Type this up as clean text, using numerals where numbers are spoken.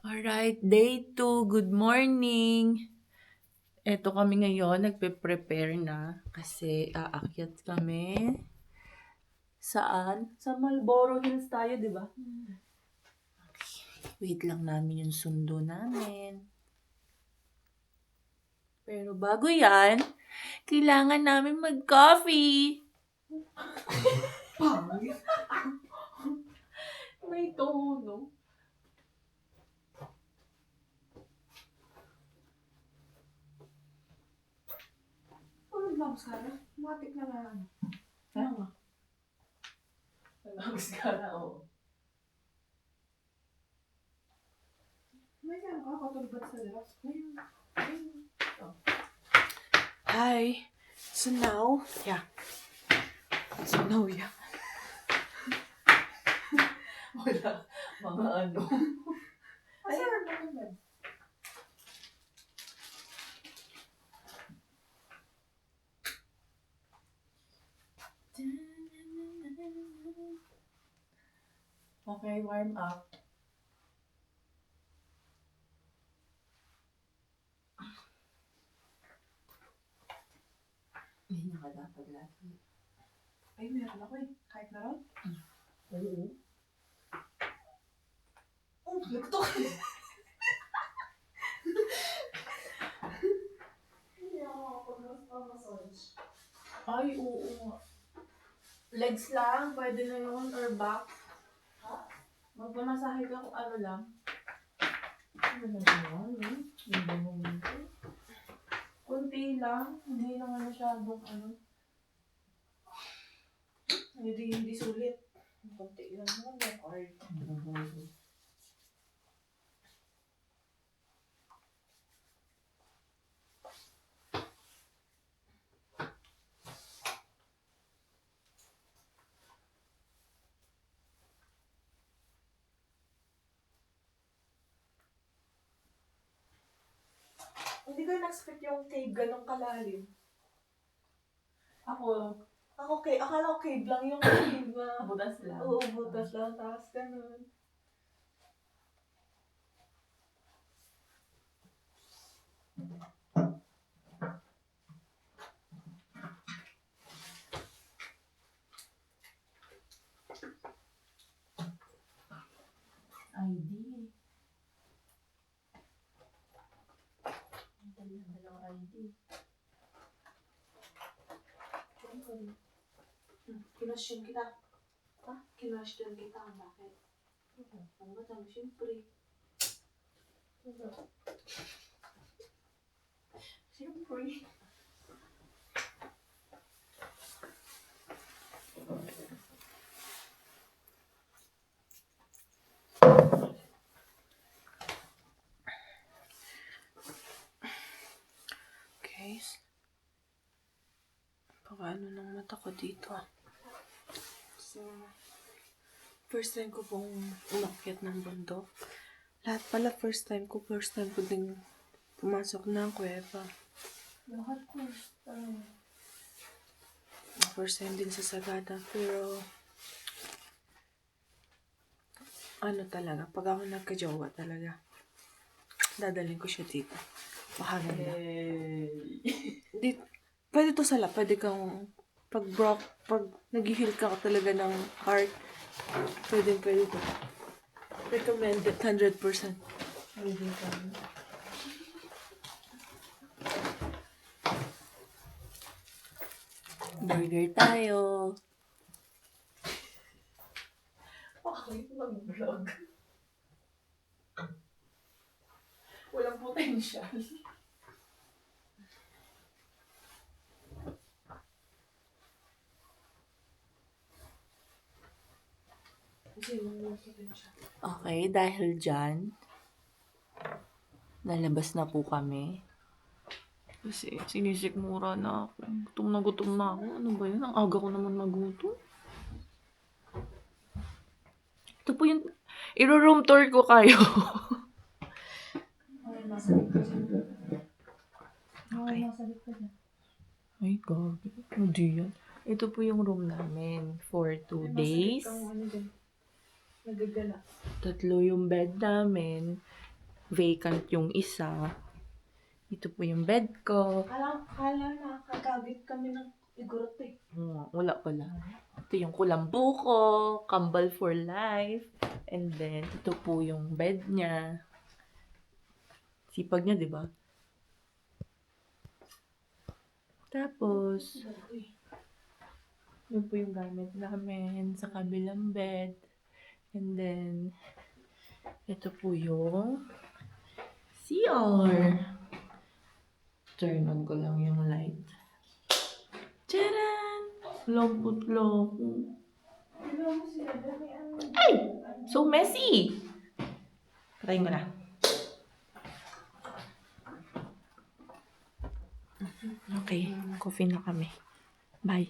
Alright, day 2. Good morning. Eto kami ngayon, nagpe-prepare na kasi aakyat kami. Saan? Sa Marlboro Hills tayo, di ba? Wait lang namin yung sundo namin. Pero bago yan, kailangan namin mag-coffee. May tono. Tulog lang sa kanya. Matik na nga. Ha? Nag-mascara, oo. May kaya makakatulbat sa labas. Hi. So now, yeah. Wala. Mga ano. Ayan, bakit? Okay, warm up. Hindi nakadapat lagi. Ay, meron ako eh. Kahit meron. Oo. Oh, nagtok. Hindi ako makapag-massage. Ay, oo. Legs lang, pwede na yun, or back. Ha? Magpamasahe ka kung ano lang. Ano na yun, eh? Hindi mo ito. Kunti lang, hindi naman masyadong ano. Hindi sulit. Kunti lang naman. Hard. Hindi ko na-expect yung cave ganong kalalim. Ako, Akala ko cave lang yung cave na. butas lang. Oo, butas lang. Tapos ganun. ID. Dalang ID. Kinasyon kita. Ha? Kinasyon kita. Bakit? Ang matang, syempre. Syempre. Okay. Paano ng mata ko dito? So, first time ko pong umakyat ng bundok. Lahat pala first time ko din pumasok ng kuweba. Lahat first time. First time din sa Sagada. Pero, ano talaga, pag ako nagka-jowa talaga, dadalhin ko siya dito. Bahala na. Pwede to sala, pwede kang, pag nag-heal ka talaga ng heart, pwede to. Recommended, 100%. Pwede ka. Burger tayo. Bakit mag-vlog? Walang potential. Kasi walang potential. Okay, dahil dyan, lalabas na po kami. Kasi sinisikmura na ako. Gutom na ako. Ano ba yun? Ang aga ko naman magutom. Ito po yung, iro-room tour ko kayo. Ay, masakit ka dyan. Okay. Ay, masakit ka dyan. Ay, gabi. Hindi yan. Ito po yung room namin for 2 days. Masakit kang ano dyan. Nagagala. 3 yung bed namin. vacant yung isa. Ito po yung bed ko. Kala nakakagagit kami ng igorot eh. Wala pala. Ito yung kulambo ko, kambal for life. And then, ito po yung bed niya. Sipag niya, di ba? Tapos, yun po yung gamit namin sa kabilang bed. And then, ito po yung CR. Turn on ko lang yung light. Tcharan! Lompot-lompo. Ay! So messy! Patayin ko na. Okay, coffee na kami. Bye.